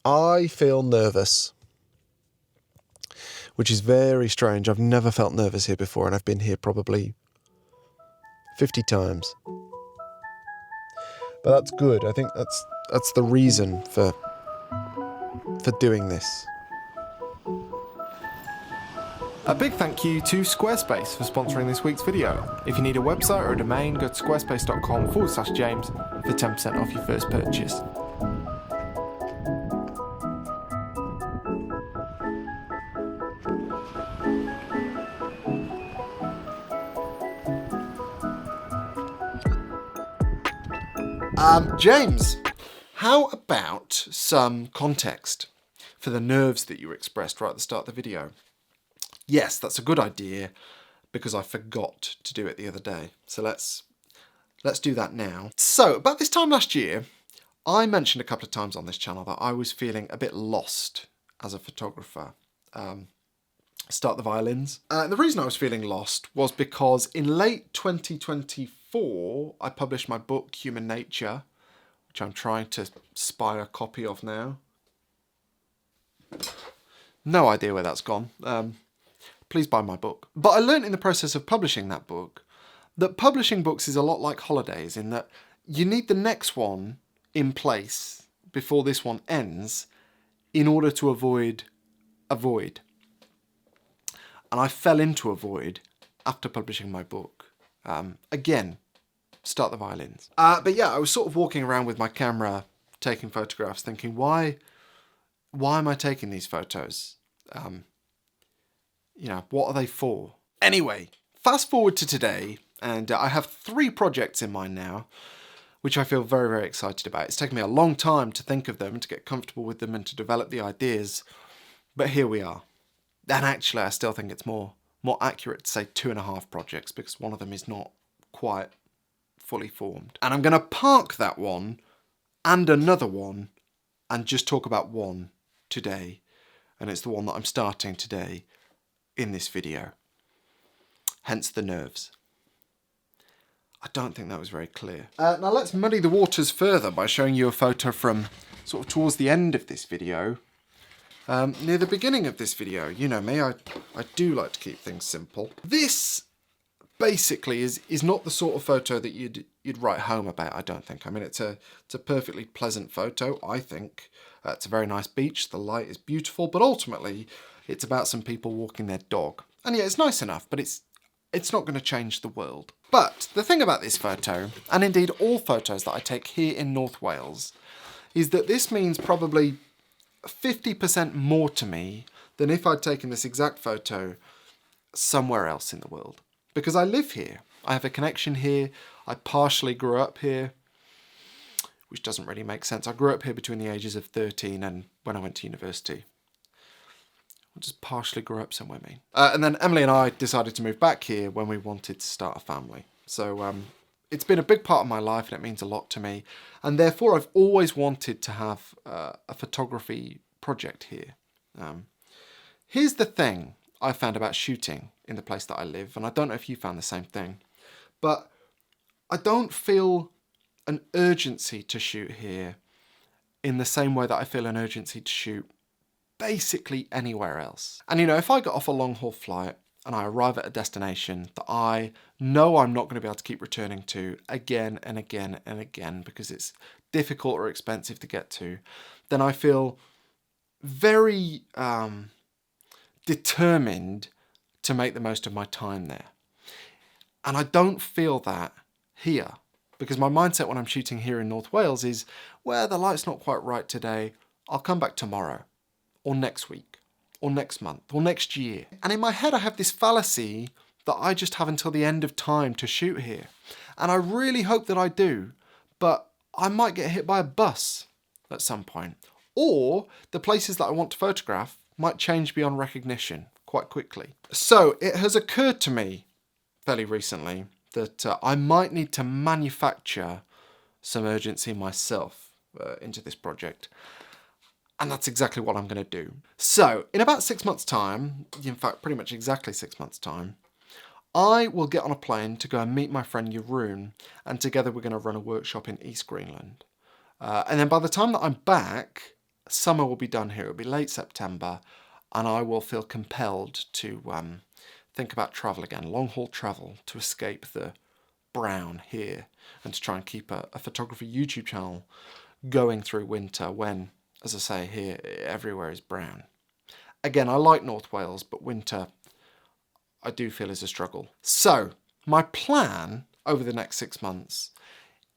I feel nervous, which is very strange. I've never felt nervous here before, and I've been here probably 50 times. But that's good. I think that's the reason for doing this. A big thank you to Squarespace for sponsoring this week's video. If you need a website or a domain, go to squarespace.com/James for 10% off your first purchase. James, how about some context for the nerves that you expressed right at the start of the video? Yes, that's a good idea, because I forgot to do it the other day. So let's do that now. So, about this time last year, I mentioned a couple of times on this channel that I was feeling a bit lost as a photographer. Start the violins. The reason I was feeling lost was because in late 2024, I published my book, Human Nature, which I'm trying to spy a copy of now. No idea where that's gone. Please buy my book. But I learned in the process of publishing that book that publishing books is a lot like holidays, in that you need the next one in place before this one ends in order to avoid a void. And I fell into a void after publishing my book. Again, start the violins. But yeah, I was sort of walking around with my camera, taking photographs, thinking, why am I taking these photos? You know, what are they for? Anyway, fast forward to today, and I have 3 projects in mind now, which I feel very, very excited about. It's taken me a long time to think of them, to get comfortable with them, and to develop the ideas, but here we are. And actually, I still think it's more accurate to say 2.5 projects, because one of them is not quite fully formed. And I'm going to park that one and another one and just talk about one today. And it's the one that I'm starting today in this video. Hence the nerves. I don't think that was very clear. Now let's muddy the waters further by showing you a photo from sort of towards the end of this video. Near the beginning of this video. You know me, I do like to keep things simple. This basically is not the sort of photo that you'd write home about, I don't think. I mean, it's a perfectly pleasant photo, I think. It's a very nice beach, the light is beautiful, but ultimately it's about some people walking their dog. And yeah, it's nice enough, but it's not going to change the world. But the thing about this photo, and indeed all photos that I take here in North Wales, is that this means probably 50% more to me than if I'd taken this exact photo somewhere else in the world. Because I live here, I have a connection here, I partially grew up here, which doesn't really make sense. I grew up here between the ages of 13 and when I went to university. I just partially grew up somewhere mean. And then Emily and I decided to move back here when we wanted to start a family. So it's been a big part of my life, and it means a lot to me. And therefore I've always wanted to have a photography project here. Here's the thing I found about shooting in the place that I live, and I don't know if you found the same thing, but I don't feel an urgency to shoot here in the same way that I feel an urgency to shoot basically anywhere else. And you know, if I got off a long haul flight and I arrive at a destination that I know I'm not going to be able to keep returning to again and again and again because it's difficult or expensive to get to, then I feel very determined to make the most of my time there. And I don't feel that here, because my mindset when I'm shooting here in North Wales is, well, the light's not quite right today, I'll come back tomorrow, or next week, or next month, or next year. And in my head I have this fallacy that I just have until the end of time to shoot here. And I really hope that I do, but I might get hit by a bus at some point. Or the places that I want to photograph might change beyond recognition quite quickly. So it has occurred to me fairly recently that I might need to manufacture some urgency myself into this project. And that's exactly what I'm going to do. So in about 6 months' time, in fact pretty much exactly 6 months' time, I will get on a plane to go and meet my friend Jeroen, and together we're going to run a workshop in East Greenland. And then by the time that I'm back, summer will be done here. It'll be late September, and I will feel compelled to think about travel again, long-haul travel, to escape the brown here and to try and keep a photography YouTube channel going through winter when, as I say, here everywhere is brown. Again, I like North Wales, but winter I do feel is a struggle. So my plan over the next 6 months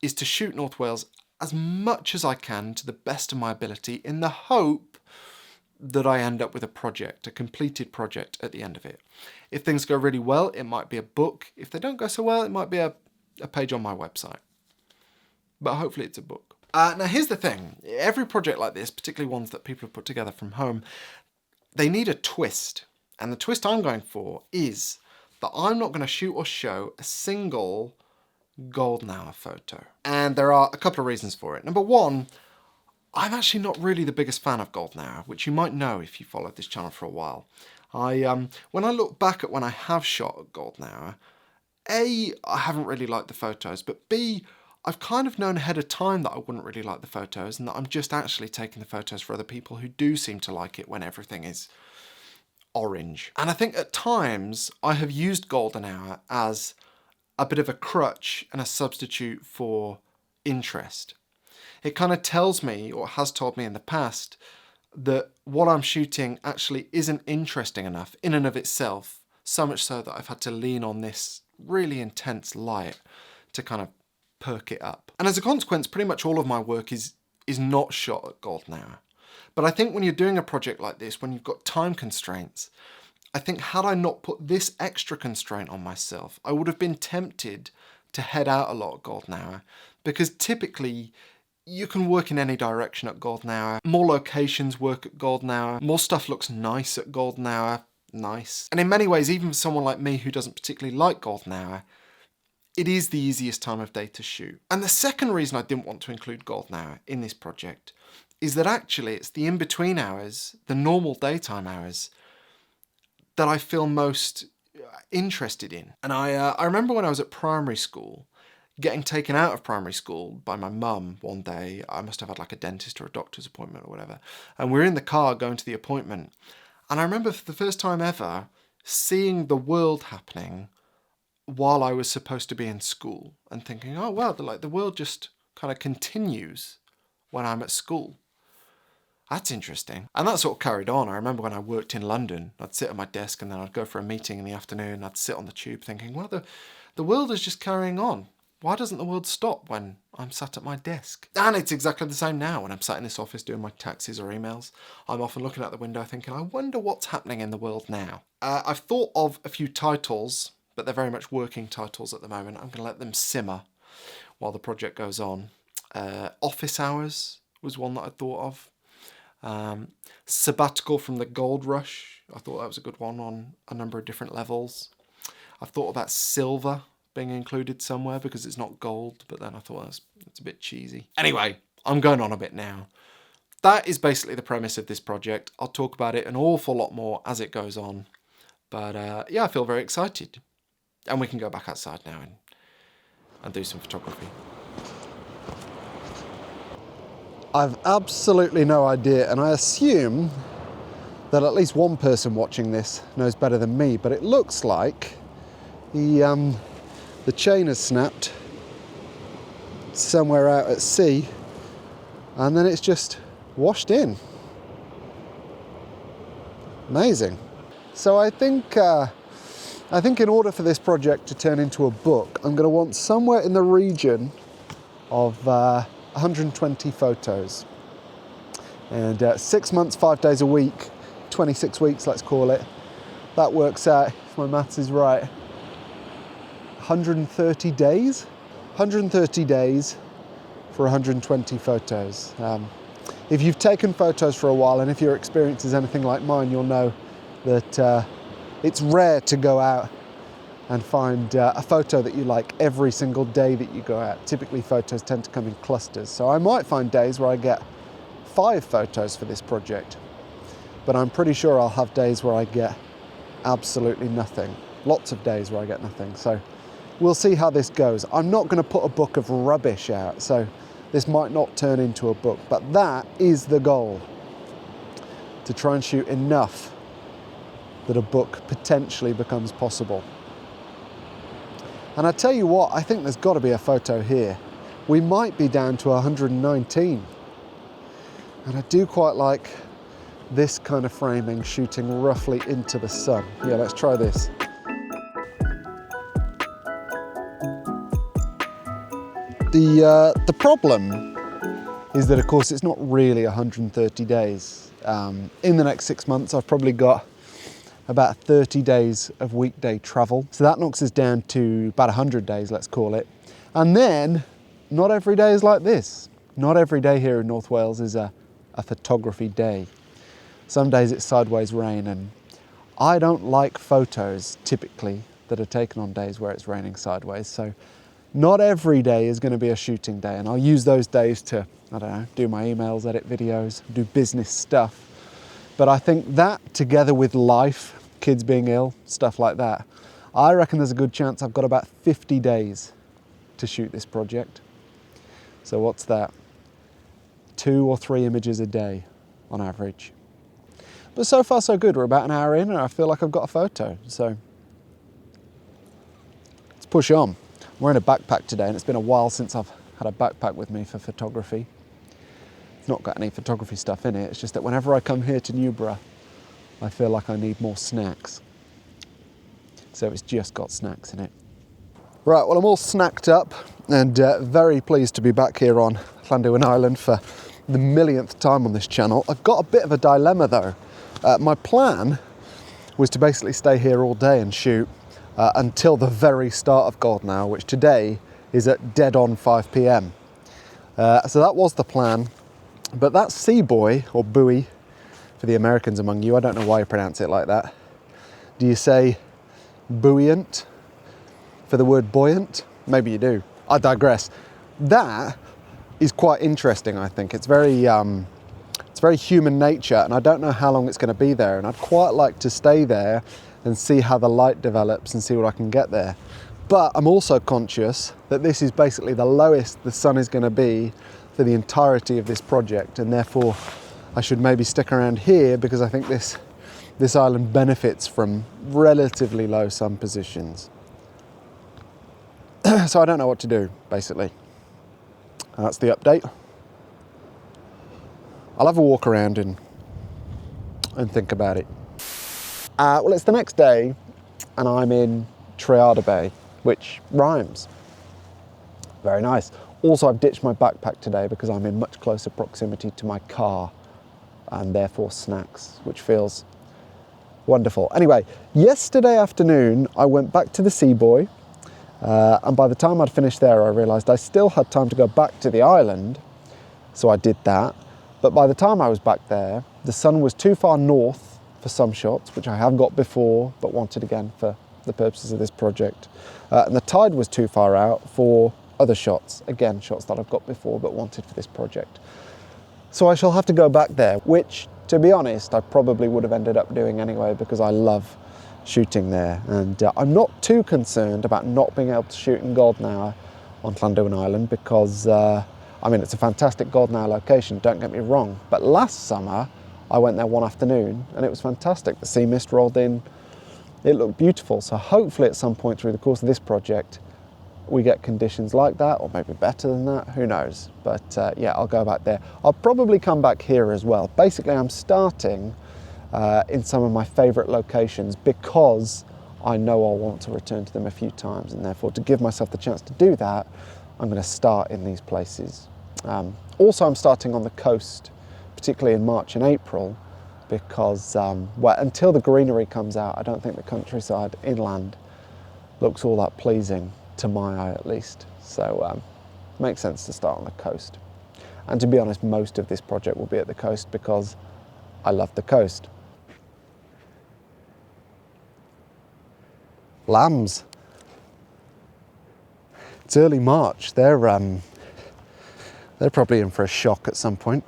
is to shoot North Wales as much as I can to the best of my ability, in the hope that I end up with a project, a completed project at the end of it. If things go really well, it might be a book. If they don't go so well, it might be a page on my website. But hopefully it's a book. Now here's the thing. Every project like this, particularly ones that people have put together from home, they need a twist. And the twist I'm going for is that I'm not going to shoot or show a single golden hour photo. And there are a couple of reasons for it. Number one, I'm actually not really the biggest fan of golden hour, which you might know if you followed this channel for a while. When I look back at when I have shot at golden hour, A, I haven't really liked the photos, but B, I've kind of known ahead of time that I wouldn't really like the photos and that I'm just actually taking the photos for other people who do seem to like it when everything is orange. And I think at times I have used golden hour as a bit of a crutch and a substitute for interest. It kind of tells me, or has told me in the past, that what I'm shooting actually isn't interesting enough in and of itself, so much so that I've had to lean on this really intense light to kind of perk it up. And as a consequence, pretty much all of my work is not shot at golden hour. But I think when you're doing a project like this, when you've got time constraints, I think had I not put this extra constraint on myself, I would have been tempted to head out a lot at golden hour, because typically you can work in any direction at golden hour. More locations work at golden hour. More stuff looks nice at golden hour. Nice. And in many ways, even for someone like me who doesn't particularly like golden hour, it is the easiest time of day to shoot. And the second reason I didn't want to include golden hour in this project is that actually it's the in-between hours, the normal daytime hours, that I feel most interested in. And I remember when I was at primary school, getting taken out of primary school by my mum one day. I must have had like a dentist or a doctor's appointment or whatever. And we're in the car going to the appointment. And I remember for the first time ever seeing the world happening while I was supposed to be in school and thinking, oh, well, the world just kind of continues when I'm at school. That's interesting. And that sort of carried on. I remember when I worked in London, I'd sit at my desk and then I'd go for a meeting in the afternoon. I'd sit on the tube thinking, well, the world is just carrying on. Why doesn't the world stop when I'm sat at my desk? And it's exactly the same now when I'm sat in this office doing my taxes or emails. I'm often looking out the window thinking, I wonder what's happening in the world now. I've thought of a few titles, but they're very much working titles at the moment. I'm going to let them simmer while the project goes on. Office Hours was one that I thought of. Sabbatical from the Gold Rush. I thought that was a good one on a number of different levels. I've thought about silver being included somewhere because it's not gold, but then I thought that's a bit cheesy. Anyway, I'm going on a bit now. That is basically the premise of this project. I'll talk about it an awful lot more as it goes on. But yeah, I feel very excited. And we can go back outside now and do some photography. I've absolutely no idea, and I assume that at least one person watching this knows better than me, but it looks like the chain has snapped somewhere out at sea, and then it's just washed in. Amazing. So I think in order for this project to turn into a book, I'm going to want somewhere in the region of 120 photos. And 6 months, 5 days a week, 26 weeks, let's call it. That works out, if my maths is right, 130 days? 130 days for 120 photos. If you've taken photos for a while, and if your experience is anything like mine, you'll know that it's rare to go out and find a photo that you like every single day that you go out. Typically photos tend to come in clusters. So I might find days where I get 5 photos for this project, but I'm pretty sure I'll have days where I get absolutely nothing. Lots of days where I get nothing. So we'll see how this goes. I'm not going to put a book of rubbish out, so this might not turn into a book, but that is the goal. to try and shoot enough that a book potentially becomes possible. And I tell you what, I think there's got to be a photo here. We might be down to 119. And I do quite like this kind of framing, shooting roughly into the sun. Yeah, let's try this. The problem is that, of course, it's not really 130 days. In the next 6 months, I've probably got about 30 days of weekday travel. So that knocks us down to about 100 days, let's call it. And then, not every day is like this. Not every day here in North Wales is a photography day. Some days it's sideways rain, and I don't like photos typically that are taken on days where it's raining sideways. So not every day is going to be a shooting day, and I'll use those days to, I don't know, do my emails, edit videos, do business stuff. But I think that, together with life, kids being ill, stuff like that, I reckon there's a good chance I've got about 50 days to shoot this project. So what's that? 2 or 3 images a day on average. But so far so good. We're about an hour in and I feel like I've got a photo. So let's push on. I'm wearing a backpack today, and it's been a while since I've had a backpack with me for photography. It's not got any photography stuff in it. It's just that whenever I come here to Newborough, I feel like I need more snacks. So it's just got snacks in it. Right, well, I'm all snacked up and very pleased to be back here on Llandudno Island for the millionth time on this channel. I've got a bit of a dilemma though. My plan was to basically stay here all day and shoot until the very start of golden hour, which today is at dead on 5 p.m. So that was the plan, but that sea buoy, or buoy for the Americans among you, I don't know why you pronounce it like that. Do you say buoyant for the word buoyant? Maybe you do. I digress. That is quite interesting, I think. It's very human nature, and I don't know how long it's going to be there, and I'd quite like to stay there and see how the light develops and see what I can get there. But I'm also conscious that this is basically the lowest the sun is going to be for the entirety of this project, and therefore I should maybe stick around here because I think this island benefits from relatively low sun positions. So I don't know what to do, basically. And that's the update. I'll have a walk around and think about it. Well, it's the next day and I'm in Triada Bay, which rhymes. Very nice. Also, I've ditched my backpack today because I'm in much closer proximity to my car and therefore snacks, which feels wonderful. Anyway, yesterday afternoon, I went back to the Sea Buoy, and by the time I'd finished there, I realised I still had time to go back to the island, so I did that. But by the time I was back there, the sun was too far north for some shots, which I have got before, but wanted again for the purposes of this project. And the tide was too far out for other shots, again, shots that I've got before, but wanted for this project. So I shall have to go back there, which, to be honest, I probably would have ended up doing anyway, because I love shooting there. And I'm not too concerned about not being able to shoot in golden hour on Llandudno Island, because, I mean, it's a fantastic golden hour location, don't get me wrong. But last summer, I went there one afternoon and it was fantastic. The sea mist rolled in, it looked beautiful. So hopefully at some point through the course of this project, we get conditions like that, or maybe better than that, who knows. But yeah, I'll go back there. I'll probably come back here as well. Basically, I'm starting in some of my favorite locations because I know I'll want to return to them a few times, and therefore to give myself the chance to do that, I'm going to start in these places. Also, I'm starting on the coast, particularly in March and April, because well, until the greenery comes out, I don't think the countryside inland looks all that pleasing, to my eye at least. So makes sense to start on the coast. And to be honest, most of this project will be at the coast because I love the coast. Lambs. It's early March. They're probably in for a shock at some point.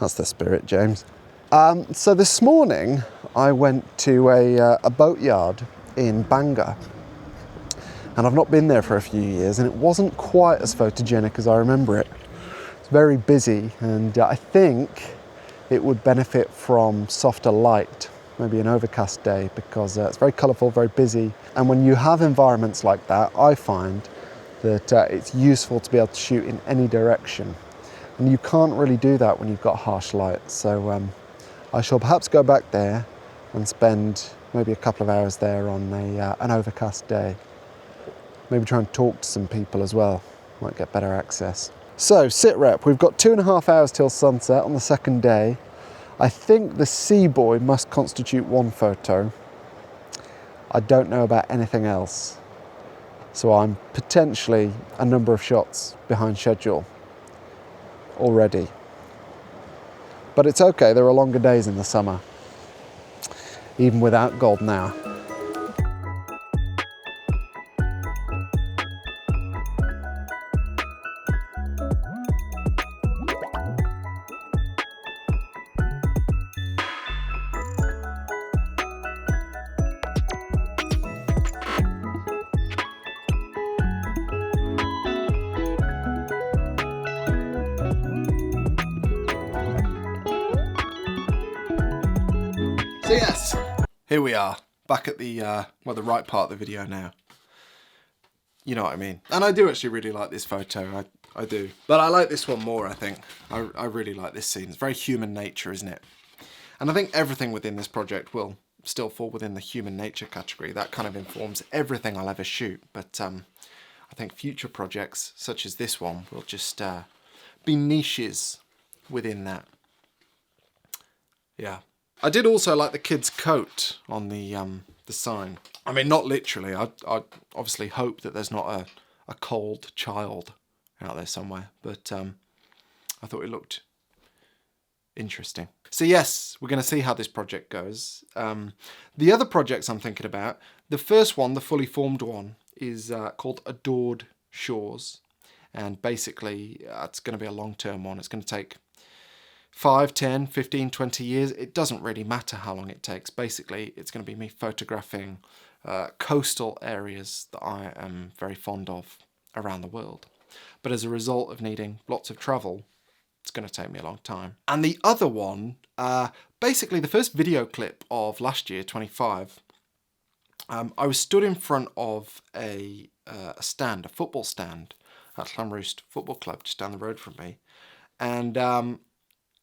That's the spirit, James. So this morning I went to a boatyard in Bangor, and I've not been there for a few years, and it wasn't quite as photogenic as I remember it. It's very busy, and I think it would benefit from softer light, maybe an overcast day, because it's very colourful, very busy. And when you have environments like that, I find that it's useful to be able to shoot in any direction. And you can't really do that when you've got harsh light. So I shall perhaps go back there and spend maybe a couple of hours there on an overcast day. Maybe try and talk to some people as well, might get better access. So, sit rep, we've got 2.5 hours till sunset on the second day. I think the sea buoy must constitute one photo. I don't know about anything else. So I'm potentially a number of shots behind schedule already. But it's okay, there are longer days in the summer, even without golden hour. So yes, here we are, back at the the right part of the video now. You know what I mean. And I do actually really like this photo, I do. But I like this one more, I think. I really like this scene. It's very human nature, isn't it? And I think everything within this project will still fall within the human nature category. That kind of informs everything I'll ever shoot. But I think future projects, such as this one, will just be niches within that. Yeah. I did also like the kid's coat on the sign. I mean, not literally. I obviously hope that there's not a cold child out there somewhere. But I thought it looked interesting. So yes, we're going to see how this project goes. The other projects I'm thinking about, the first one, the fully formed one, is called Adored Shores. And basically, it's going to be a long-term one. It's going to take 5, 10, 15, 20 years. It doesn't really matter how long it takes. Basically, it's going to be me photographing coastal areas that I am very fond of around the world. But as a result of needing lots of travel, it's going to take me a long time. And the other one, basically the first video clip of last year, 25, I was stood in front of a stand, a football stand at Llanroost Football Club just down the road from me. And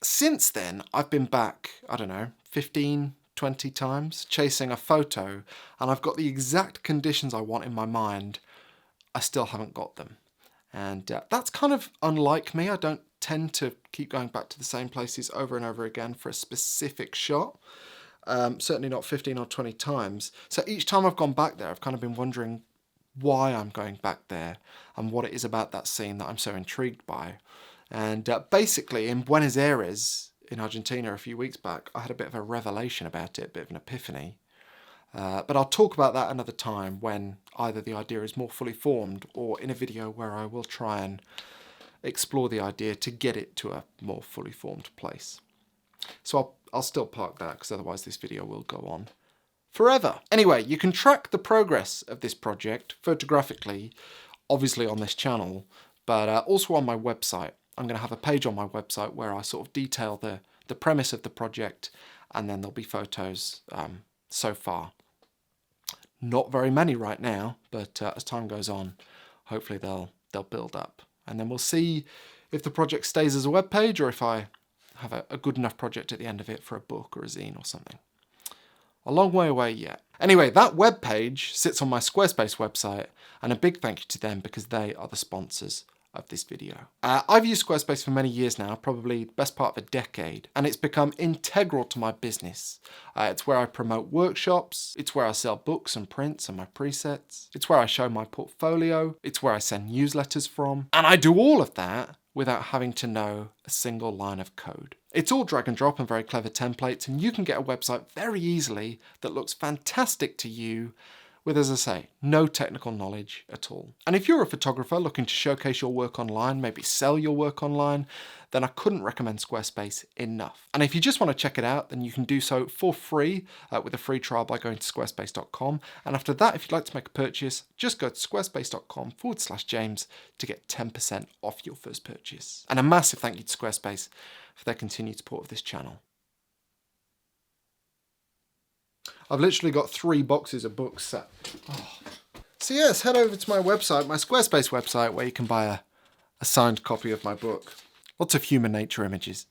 since then, I've been back, I don't know, 15, 20 times chasing a photo, and I've got the exact conditions I want in my mind. I still haven't got them. And that's kind of unlike me. I don't tend to keep going back to the same places over and over again for a specific shot. Certainly not 15 or 20 times. So each time I've gone back there, I've kind of been wondering why I'm going back there and what it is about that scene that I'm so intrigued by. And basically in Buenos Aires in Argentina a few weeks back, I had a bit of a revelation about it, a bit of an epiphany. But I'll talk about that another time when either the idea is more fully formed or in a video where I will try and explore the idea to get it to a more fully formed place. So I'll still park that because otherwise this video will go on forever. Anyway, you can track the progress of this project photographically, obviously on this channel, but also on my website. I'm going to have a page on my website where I sort of detail the premise of the project, and then there'll be photos so far. Not very many right now, but as time goes on, hopefully they'll build up. And then we'll see if the project stays as a web page or if I have a good enough project at the end of it for a book or a zine or something. A long way away yet. Anyway, that web page sits on my Squarespace website, and a big thank you to them because they are the sponsors of this video. I've used Squarespace for many years now, probably the best part of a decade, and it's become integral to my business. It's where I promote workshops, it's where I sell books and prints and my presets, it's where I show my portfolio, it's where I send newsletters from, and I do all of that without having to know a single line of code. It's all drag and drop and very clever templates, and you can get a website very easily that looks fantastic to you with, as I say, no technical knowledge at all. And if you're a photographer looking to showcase your work online, maybe sell your work online, then I couldn't recommend Squarespace enough. And if you just want to check it out, then you can do so for free with a free trial by going to squarespace.com. And after that, if you'd like to make a purchase, just go to squarespace.com/James to get 10% off your first purchase. And a massive thank you to Squarespace for their continued support of this channel. I've literally got 3 boxes of books set. Oh. So yes, head over to my website, my Squarespace website, where you can buy a signed copy of my book. Lots of human nature images.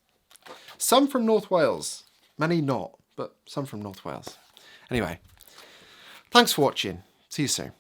Some from North Wales. Many not, but some from North Wales. Anyway, thanks for watching. See you soon.